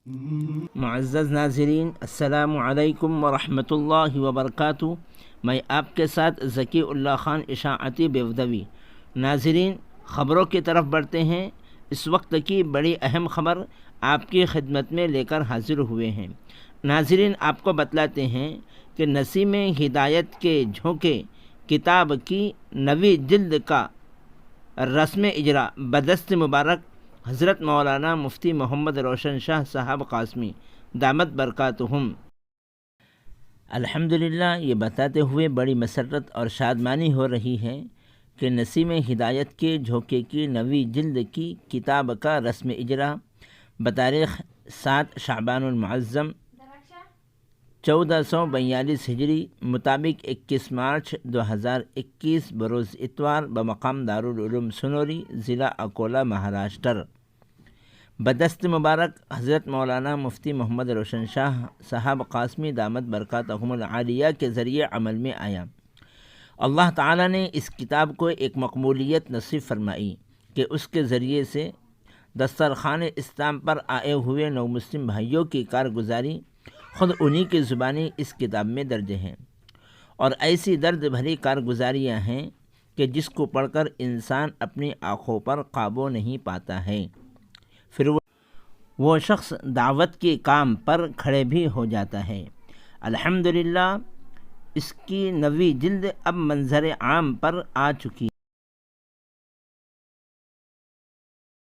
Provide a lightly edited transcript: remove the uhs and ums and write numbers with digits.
معزز ناظرین، السلام علیکم ورحمۃ اللہ وبرکاتہ۔ میں آپ کے ساتھ ذکی اللہ خان اشاعتی بیودوی۔ ناظرین، خبروں کی طرف بڑھتے ہیں۔ اس وقت کی بڑی اہم خبر آپ کی خدمت میں لے کر حاضر ہوئے ہیں۔ ناظرین، آپ کو بتلاتے ہیں کہ نسیم ہدایت کے جھونکے کتاب کی نویں جلد کا رسم اجرا بدست مبارک حضرت مولانا مفتی محمد روشن شاہ صاحب قاسمی دامت برکاتہم الحمدللہ یہ بتاتے ہوئے بڑی مسرت اور شادمانی ہو رہی ہے کہ نسیم ہدایت کے جھونکے کی نویں جلد کی کتاب کا رسم اجرا بتاریخ 7 شعبان المعظم 1442 ہجری مطابق 21 مارچ 2021 بروز اتوار بمقام دارالعلوم سنوری، ضلع اکولہ، مہاراشٹر، بدست مبارک حضرت مولانا مفتی محمد روشن شاہ صاحب قاسمی دامت برکاتہم العالیہ کے ذریعے عمل میں آیا۔ اللہ تعالیٰ نے اس کتاب کو ایک مقبولیت نصیب فرمائی کہ اس کے ذریعے سے دسترخوان اسلام پر آئے ہوئے نو مسلم بھائیوں کی کارگزاری خود انہی کی زبانی اس کتاب میں درج ہیں، اور ایسی درد بھری کارگزاریاں ہیں کہ جس کو پڑھ کر انسان اپنی آنکھوں پر قابو نہیں پاتا ہے، پھر وہ شخص دعوت کے کام پر کھڑے بھی ہو جاتا ہے۔ الحمدللہ اس کی نویں جلد اب منظر عام پر آ چکی